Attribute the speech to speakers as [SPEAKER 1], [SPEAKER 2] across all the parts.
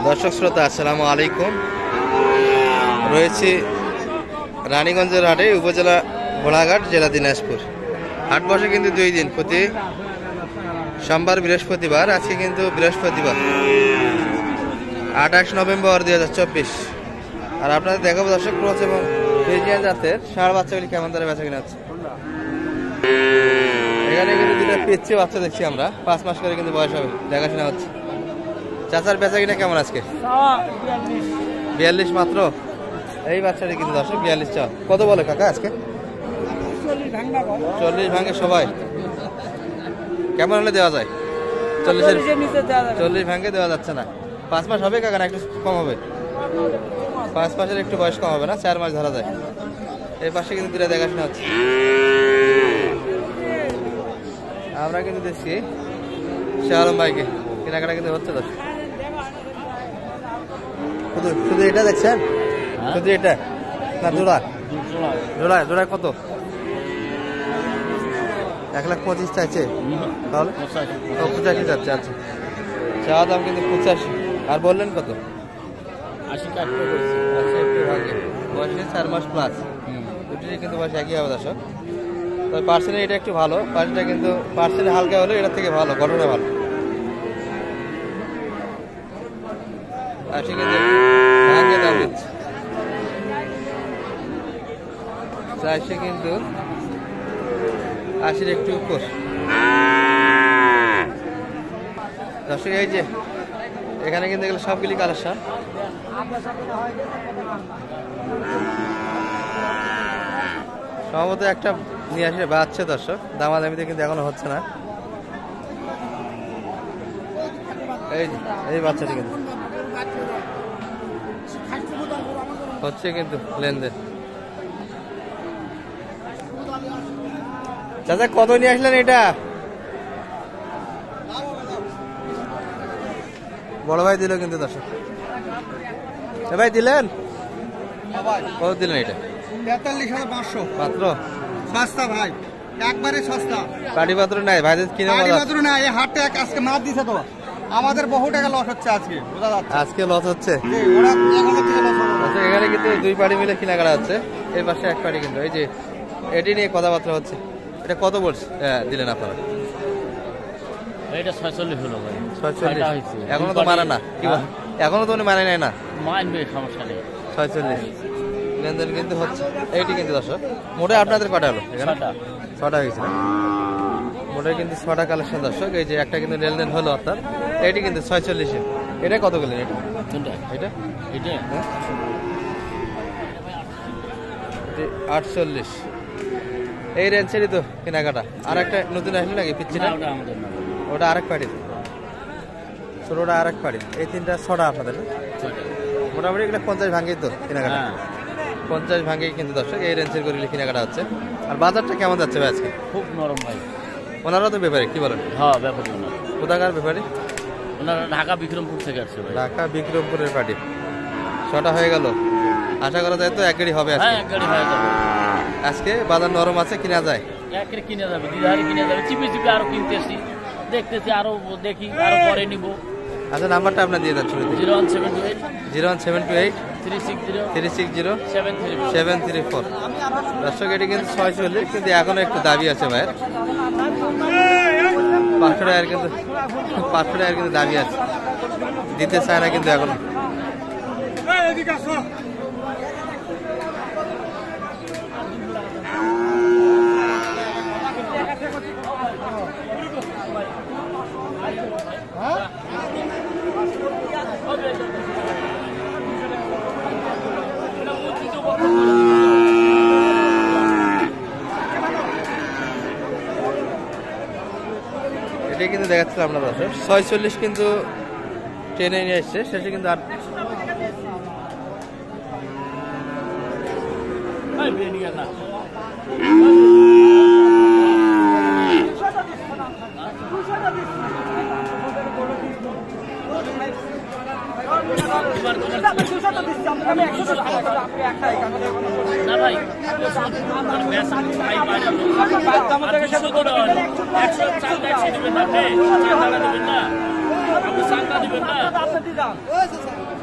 [SPEAKER 1] দর্শক শ্রোতা আসসালামু আলাইকুম। রয়েছে রানীগঞ্জের হাটে, উপজেলা ঘোড়াঘাট, জেলা দিনাজপুর। হাট বসে কিন্তু 2 দিন, প্রতি সোমবার বৃহস্পতিবার। আজকে কিন্তু বৃহস্পতিবার 28 নভেম্বর 2024। আর আপনাদের দেখাবো দর্শক ক্রস এবং ফ্রিজিয়ান জাতের ষাঁড় বাচ্চাগুলি কেমন দরে বেচা কিনা আছে। এখানে কিন্তু 2টা পেচ্ছি বাচ্চা দেখছি আমরা, 5 মাস করে কিন্তু বয়স হবে, দেখাশোনা হচ্ছে। চাচার বেচা কিনা কেমন আজকে? 42 মাত্র। এই বাচ্চাটি কিন্তু দর্শক 42 চা। কত বলে কাকা আজকে? 40 ভাঙে সবাই। কেমন হলে দেওয়া যায়? 40 ভাঙে দেওয়া যাচ্ছে না। 5 মাস হবে কাকা, না একটু কম হবে? 5 মাসের একটু বয়স কম হবে না, 4 মাস ধরা যায়। এই পাশে কিন্তু 2টা দেখাশোনা হচ্ছে। আমরা কিন্তু দেখছি শাহরম ভাইকে কেনাকাটা কিন্তু হচ্ছে দর্শক। শুধু এটা দেখছেন? শুধু এটা না জোড়া? জোড়া কত? 1,25,000 চাইছে, তাহলে 85 যাচ্ছে। আচ্ছা, চাওয়া দাম কিন্তু 85। আর বললেন কত?
[SPEAKER 2] 80 টাকা।
[SPEAKER 1] আচ্ছা, একটু ভাগে বয়সে 4 মাস প্লাস। দুটির কিন্তু বয়স একই হবে দর্শক। তবে পার্সেন্টে এটা একটু ভালো, পার্সেন্টটা কিন্তু পার্সেন্টে হালকা হলে এটার থেকে ভালো, গঠনে ভালো। আশি কিন্তু ভাঙে দাম দিচ্ছে, চাইছে কিন্তু 80-র একটু উপর। দর্শক এই যে এখানে কিন্তু এগুলো সবগুলি কালেকশন। সম্ভবত একটা নিয়ে আসে বাচ্চা দর্শক, দামাদামিতে কিন্তু এখনো হচ্ছে না। এই বাচ্চাটি কিন্তু হচ্ছে কিন্তু লেনদেন। চাচা কত নিয়ে আসলেন এটা? বড় ভাই দিল কিন্তু দর্শক। ভাই দিলেন কত দিলেন এটা?
[SPEAKER 3] 43,500
[SPEAKER 1] মাত্র।
[SPEAKER 3] সস্তা ভাই, একবারে সস্তা।
[SPEAKER 1] পাটি পাত্র নাই ভাইদের কিনে
[SPEAKER 3] পাটি পাত্র না, এই হাটে আজকে মাছ দিছে তো আমাদের বহু টাকা লস হচ্ছে আজকে, বোঝা যাচ্ছে।
[SPEAKER 1] আজকে লস হচ্ছে।
[SPEAKER 3] ওরা 1,000 টাকা লস হবে।
[SPEAKER 1] আচ্ছা, এখানে কিন্তু 2 পাটি মিলে কেনাকাটা হচ্ছে। এই পাশে 1 পাটি কিন্তু, এই যে এটি নিয়ে কথাবার্তা হচ্ছে। এটা কত বলছে দিলেন আপনারা?
[SPEAKER 2] এটা 46 হলো ভাই।
[SPEAKER 1] 46 এখনো তো মারা না? কি বল, এখনো তো উনি মানে নাই না?
[SPEAKER 2] মানবে, সমস্যা নেই।
[SPEAKER 1] 46 লেনদেন কিন্তু হচ্ছে। এইটি কিন্তু দর্শক মোটে আপনাদের কটা হলো এখানে? 6টা হয়েছে না? মোটে কিন্তু 6টা কালেকশন দর্শক। এই যে একটা কিন্তু লেনদেন হলো আপনার, এইটি কিন্তু 46। এটা কত গেলেন এটা? এটা 48। এই রেঞ্জেরই তো কেনাকাটা। আর একটা নতুন আসলে নাকি পিচ্ছিটা? ওটা আরেক পার্টি, ছোটটা আরেক পার্টি। এই 3টা 6টা আপনাদের মোটামুটি এগুলো 50 ভাঙেই তো কেনাকাটা। 50 ভাঙেই কিন্তু দর্শক এই রেঞ্জের করে কেনাকাটা হচ্ছে। আর বাজারটা কেমন যাচ্ছে ভাই আজকে?
[SPEAKER 2] খুব নরম ভাই।
[SPEAKER 1] ওনারা তো ব্যাপারে কি বলেন?
[SPEAKER 2] হ্যাঁ, ব্যাপার না।
[SPEAKER 1] কোথাকার ব্যাপারে?
[SPEAKER 2] ওনারা ঢাকা বিক্রমপুর থেকে আসছে ভাই।
[SPEAKER 1] ঢাকা বিক্রমপুরের পার্টি। 6টা হয়ে গেল, আশা করা যায় তো 1 গাড়ি হবে আজকে।
[SPEAKER 2] হ্যাঁ, 1 গাড়ি হয়ে যাবে
[SPEAKER 1] আজকে। বাজার নরম আছে, কিনা যায়?
[SPEAKER 2] 1 গাড়ি কিনে যাবে, দিদারি কিনে যাবে। চিপে আরো কিনতেছি, দেখতেছি, আরো দেখি, আরো পরে নিব।
[SPEAKER 1] আচ্ছা, নাম্বারটা আপনার দিয়ে দেন শুরুতে।
[SPEAKER 2] 01728
[SPEAKER 1] 360
[SPEAKER 2] 360
[SPEAKER 1] 734। দর্শক এটি কিন্তু 46, কিন্তু এখনো একটু দাবি আছে ভাইয়ের। 500 টাকার কিন্তু 500 টাকার কিন্তু দাবি আছে, দিতে চায় না কিন্তু এখন। এটাই কিন্তু দেখাচ্ছিলাম আপনার দর্শক। 46 কিন্তু ট্রেনে নিয়ে এসছে, শেষে কিন্তু আর
[SPEAKER 2] না ভাই, চান্দা দিবেন না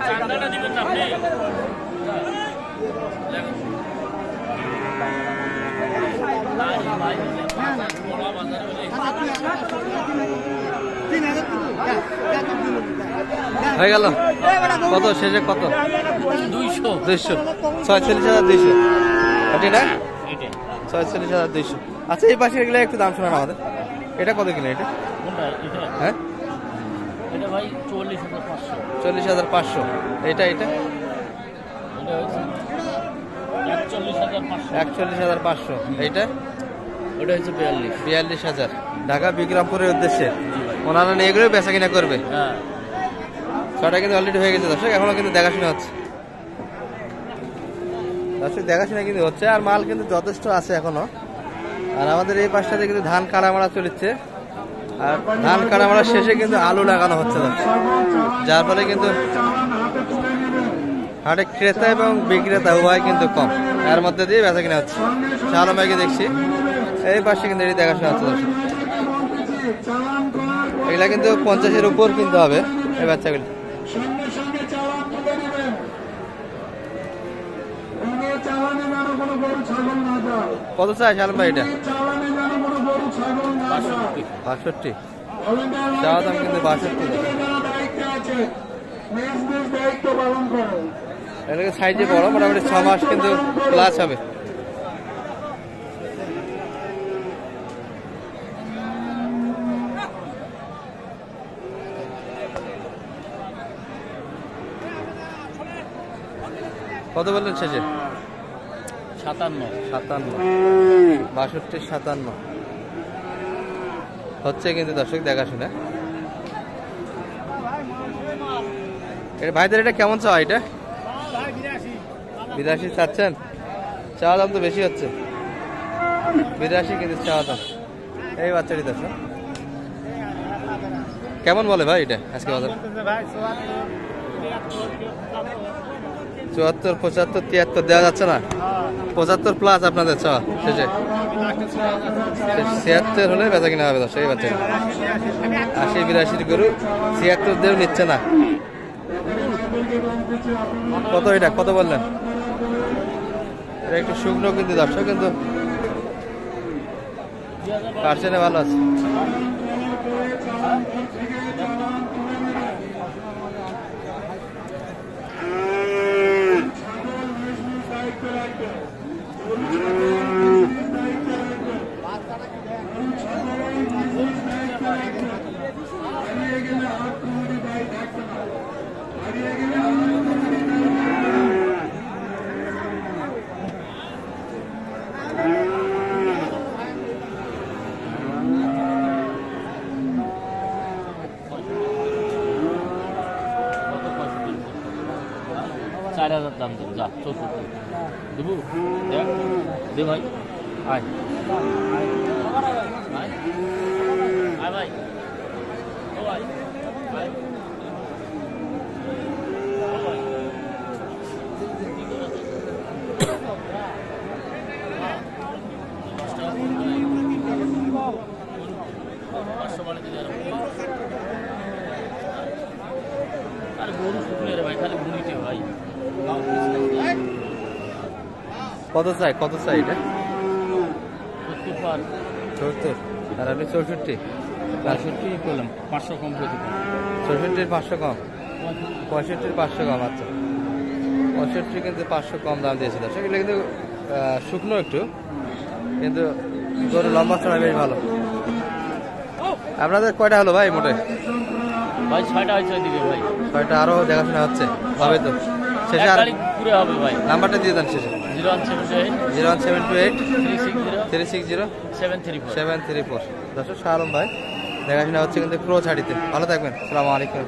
[SPEAKER 2] চান্দাটা দিবেন না আপনি
[SPEAKER 1] হয়ে গেল কত শেষে কত
[SPEAKER 2] 200
[SPEAKER 1] 46,200 ঠিক না 46,200 আচ্ছা এই পাশে এগুলো একটু দাম শোনান আমাদের এটা কত কিলো এটা
[SPEAKER 2] কোনটা এটা
[SPEAKER 1] হ্যাঁ
[SPEAKER 2] এটা ভাই 40,500
[SPEAKER 1] 40,500 এটা
[SPEAKER 2] এটা হচ্ছে
[SPEAKER 1] 41,500 এইটা
[SPEAKER 2] ওটা হচ্ছে
[SPEAKER 1] 42,000 ঢাকা বিক্রমপুরের উদ্দেশ্যে ওনারা নিয়ে এগুলো বেচা কিনা করবে
[SPEAKER 2] হ্যাঁ
[SPEAKER 1] ছটা কিন্তু অলরেডি হয়ে গেছে দর্শক এখনো কিন্তু দেখাশোনা হচ্ছে দর্শক দেখাশোনা কিন্তু হচ্ছে আর মাল কিন্তু যথেষ্ট আছে এখনো আর আমাদের এই পাশটাতে কিন্তু ধান কাড়ামারা চলেছে আর ধান কাড়ামারা শেষে কিন্তু আলু লাগানো হচ্ছে দর্শক যার ফলে কিন্তু হাটে ক্রেতা এবং বিক্রেতা উভয় কিন্তু কম এর মধ্যে দিয়ে বেচা কিনা হচ্ছে শালম ভাইকে দেখছি এই পাশে কিন্তু এটি দেখাশোনা হচ্ছে দর্শক এগুলা কিন্তু 50-এর উপর কিনতে হবে এই বাচ্চাগুলি কত চাই শালম ভাই এটা 62 চাওয়া দাম কিন্তু 62 এটাকে সাইজে বড় মোটামুটি 6 মাস কিন্তু প্লাস হবে কত বললেন শেষে
[SPEAKER 2] 57
[SPEAKER 1] 62 57 হচ্ছে কিন্তু দর্শক দেখাশোনা এর ভাইদের এটা কেমন চাওয়া এটা 82 চাচ্ছেন চাওয়া দাম তো বেশি হচ্ছে 82 কিন্তু চাওয়া দাম এই বাচ্চাটি দর্শক কেমন বলে ভাই এটা আজকে বাজার 74 75 73 দেওয়া যাচ্ছে না 75 প্লাস আপনাদের চাওয়া শেষে 76 হলে বেচা কিনা হবে দর্শক এই বাচ্চা 80-82 গরু 76 দেও নিচ্ছে না কত এটা কত বললেন এটা একটু শুকনো কিন্তু দর্শক কিন্তু পার্সেন্টে ভালো আছে
[SPEAKER 2] দাম দেব যা 64 দেবো দেখ দে ভাই আয় আয় আয় ভাই ও ভাই আয় আর গরু শুকনো রে ভাই খালি বুড়িতে ভাই
[SPEAKER 1] কত চাই এটা
[SPEAKER 2] 70
[SPEAKER 1] আর আপনি 64
[SPEAKER 2] করলাম 500 কম করে দিলাম
[SPEAKER 1] 64 500 কম 65 500 কম আচ্ছা 65 কিন্তু 500 কম দাম দিয়েছিল সেগুলো কিন্তু শুকনো একটু কিন্তু গরু লম্বা চড়া বেশ ভালো আপনাদের কয়টা হলো ভাই মোটে
[SPEAKER 2] ভাই 6টা হয়েছে ওইদিকে ভাই
[SPEAKER 1] 6টা আরো দেখাশোনা হচ্ছে হবে তো শেষে আর
[SPEAKER 2] পুরো হবে ভাই
[SPEAKER 1] নাম্বারটা দিয়ে দেন শেষে
[SPEAKER 2] 01728
[SPEAKER 1] 360 734 দর্শক শালম ভাই দেখাশোনা হচ্ছে কিন্তু ক্রো ছাড়িতে ভালো থাকবেন আসসালামু আলাইকুম।